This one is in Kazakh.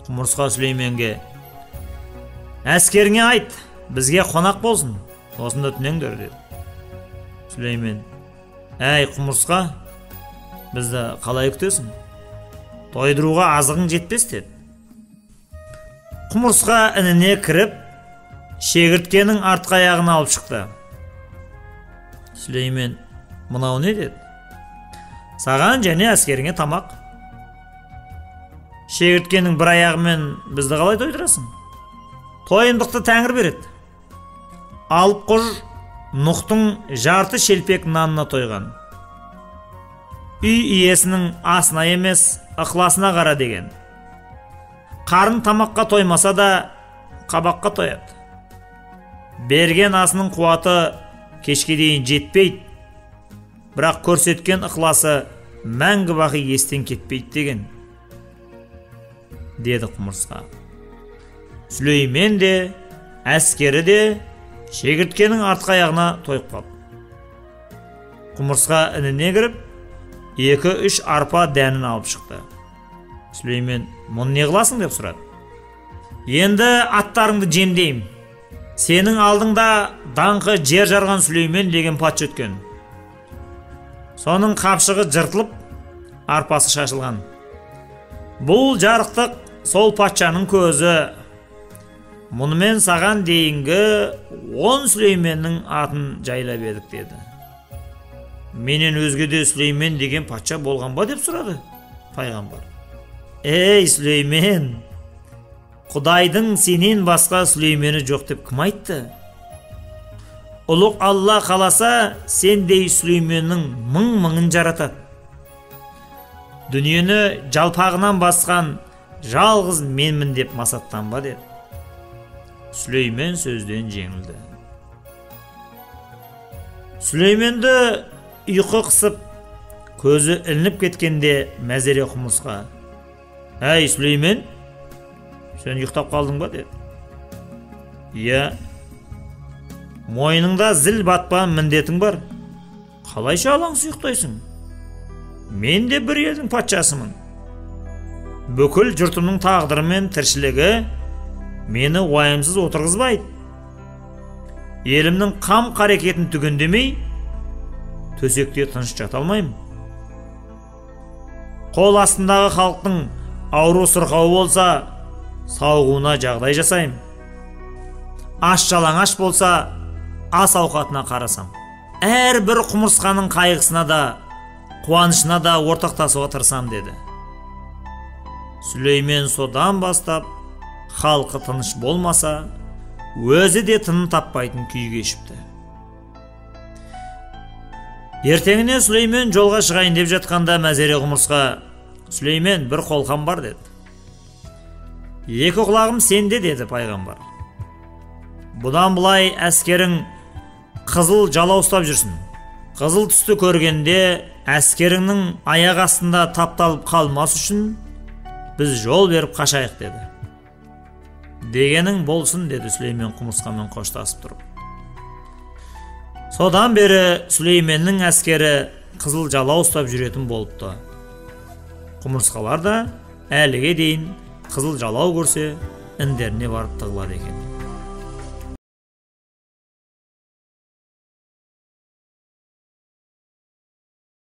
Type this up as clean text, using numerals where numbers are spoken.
Құмырсқа Сүлейменге: «Әскеріңе айт, бізге қонақ болсын, осында түнеңдер» деді. Сүлеймен: «Әй құмырсқа, бізді қалай күтесің? Тойдыруға азығың жетпес» деді. Құмырсқа ініне кіріп, шегірткенің артқы аяғын алып шықты. Сүлеймен: «Мынау не?» деді. «Саған және әскеріңе тамақ. Шегірткенің бір аяғымен бізді қалай тойдырасың? Тойымдықты Тәңір береді. Алып құж Нұқтың жарты шелпек нанына тойған. Үй иесінің асына емес, ықыласына қара деген. Қарын тамаққа тоймаса да, қабаққа тояды. Берген асының қуаты кешке дейін жетпейді, бірақ көрсеткен ықыласы мәңгі бақи естен кетпейді» деген, деді құмырсқа. Сүлеймен де, әскері де шегірткенің артқы аяғына тойып қалды. Құмырсқа ініне кіріп, 2-3 арпа дәнін алып шықты. Сүлеймен: «Мұны не қыласың?» деп сұрады. «Енді аттарыңды жемдейм. Сенің алдыңда даңқы жер жарған Сүлеймен деген патша өткен. Соның қапшығы жыртылып, арпасы шашылған. Бұл жарықтық сол патшаның көзі. Мұнымен саған дейінгі 10 Сүлейменнің атын жайлап едік» деді. «Менен өзге де Сүлеймен деген патша болған ба?» деп сұрады пайғамбар. «Ей Сүлеймен, Құдайдың сенен басқа Сүлеймені жоқ деп кім айтты? Ұлық Алла қаласа, сендей Сүлейменнің мың-мыңын жаратады. Дүниені жалпағынан басқан жалғыз менмін деп масаттанба» деді. Сүлеймен сөзден жеңілді. Сүлейменді ұйқы қысып, көзі ілініп кеткенде Мәзере құмырсқа: «Әй Сүлеймен, сен ұйықтап қалдың ба?» деді. «Иә, мойныңда зіл батпан міндетің бар. Қалайша алаңсыз ұйықтайсың? Мен де бір елдің патшасымын. Бүкіл жұртымның тағдыры мен тіршілігі мені уайымсыз отырғызбайды. Елімнің қам қарекетін түгендемей, төсекте тыныш жата алмаймын. Қол астындағы халықтың ауру сырқауы болса, сауығуына жағдай жасаймын. Аш жалаңаш болса, ас ауқатына қарасам. Әрбір құмырсқаның қайғысына да, қуанышына да ортақтасуға тырысам» деді. Сүлеймен содан бастап, халқы тыныш болмаса, өзі де тыным таппайтын күй кешіпті. Ертеңіне Сүлеймен жолға шығайын деп жатқанда Мәзере құмырсқа: «Сүлеймен, бір қолқам бар» деді. «2 құлағым сенде» деді пайғамбар. «Бұдан бұлай әскерің қызыл жала ұстап жүрсін. Қызыл түсті көргенде әскеріңнің аяқ астында тапталып қалмас үшін біз жол беріп қашайық» деді. «Дегенің болсын» деді Сүлеймен құмырсқамен қоштасып тұрып. Содан бері Сүлейменнің әскері қызыл жала ұстап жүретін болыпты. Құмырсқалар да әліге дейін қызыл жалау көрсе, індеріне барып тығылады екен.